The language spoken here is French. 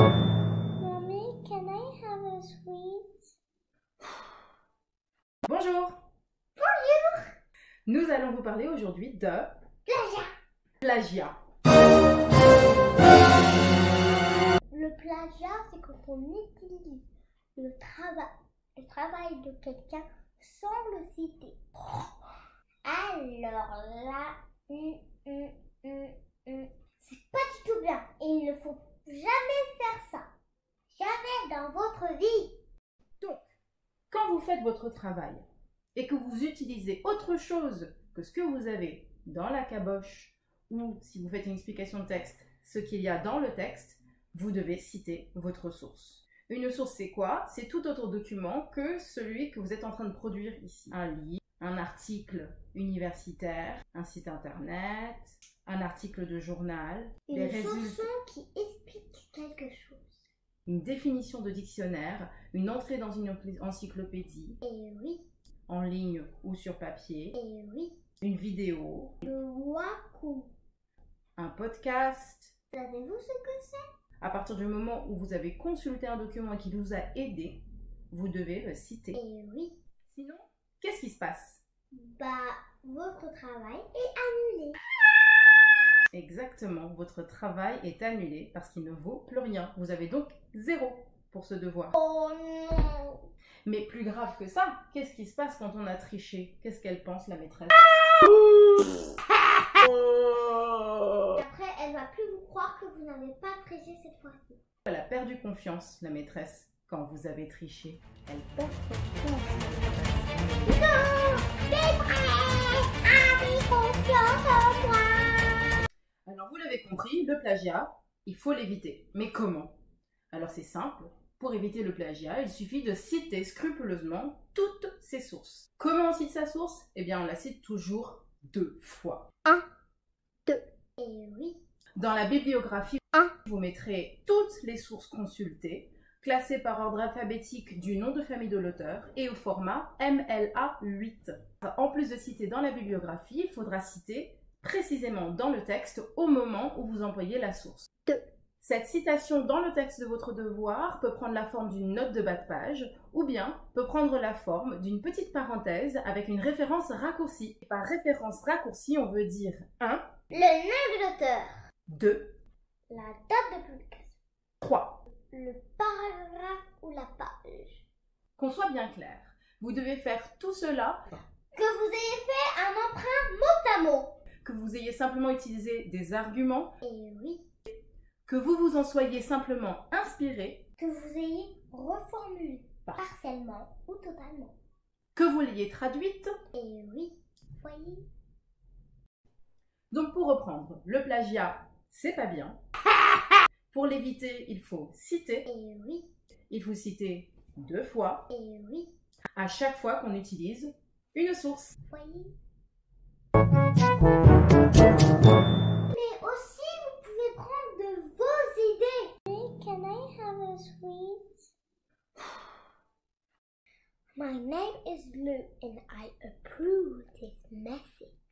Mommy, can I have a sweet? Bonjour! Bonjour! Nous allons vous parler aujourd'hui de Plagiat. plagiat. Le plagiat, c'est quand on utilise le travail de quelqu'un sans le citer. Alors là, c'est pas du tout bien. Et il ne faut jamais faire ça. Jamais dans votre vie. Donc, quand vous faites votre travail et que vous utilisez autre chose que ce que vous avez dans la caboche ou si vous faites une explication de texte, ce qu'il y a dans le texte, vous devez citer votre source. Une source, c'est quoi? C'est tout autre document que celui que vous êtes en train de produire ici. Un livre, un article universitaire, un site internet, un article de journal, Une chanson qui explique quelque chose. une définition de dictionnaire, une entrée dans une encyclopédie, Et oui, en ligne ou sur papier, et oui. une vidéo, Le waku. un podcast. Savez-vous ce que c'est? À partir du moment où vous avez consulté un document qui vous a aidé, vous devez le citer. Et oui. Sinon, qu'est-ce qui se passe? Votre travail est annulé. Exactement, votre travail est annulé parce qu'il ne vaut plus rien. Vous avez donc 0 pour ce devoir. Oh non! Mais plus grave que ça, qu'est-ce qui se passe quand on a triché? Qu'est-ce qu'elle pense, la maîtresse? Et après, elle va plus vous croire que vous n'avez pas triché cette fois-ci. Elle a perdu confiance, la maîtresse. Quand vous avez triché, elle perd confiance. Non! Maîtresse! Avez confiance en moi! Alors vous l'avez compris, le plagiat, il faut l'éviter. Mais comment? Alors c'est simple, pour éviter le plagiat, il suffit de citer scrupuleusement toutes ses sources. Comment on cite sa source? Eh bien on la cite toujours 2 fois. 1, 2. Et oui. Dans la bibliographie, 1. vous mettrez toutes les sources consultées, classées par ordre alphabétique du nom de famille de l'auteur et au format MLA 8. En plus de citer dans la bibliographie, il faudra citer précisément dans le texte au moment où vous employez la source. 2. Cette citation dans le texte de votre devoir peut prendre la forme d'une note de bas de page ou bien peut prendre la forme d'une petite parenthèse avec une référence raccourcie. Et par référence raccourcie, on veut dire 1, Le nom de l'auteur. 2, La date de publication. 3. Le paragraphe ou la page. Qu'on soit bien clair, vous devez faire tout cela, Que vous ayez fait un emprunt mot à mot. que vous ayez simplement utilisé des arguments, Et oui. que vous vous en soyez simplement inspiré, Que vous ayez reformulé partiellement ou totalement. que vous l'ayez traduite. Et oui. Voyez. Donc pour reprendre, le plagiat, c'est pas bien. Pour l'éviter, il faut citer. Et oui. Il faut citer 2 fois, Et oui. à chaque fois qu'on utilise une source. Voyez. Mais aussi, vous pouvez prendre de vos idées. Hey, can I have a sweet? My name is Lou and I approve this message.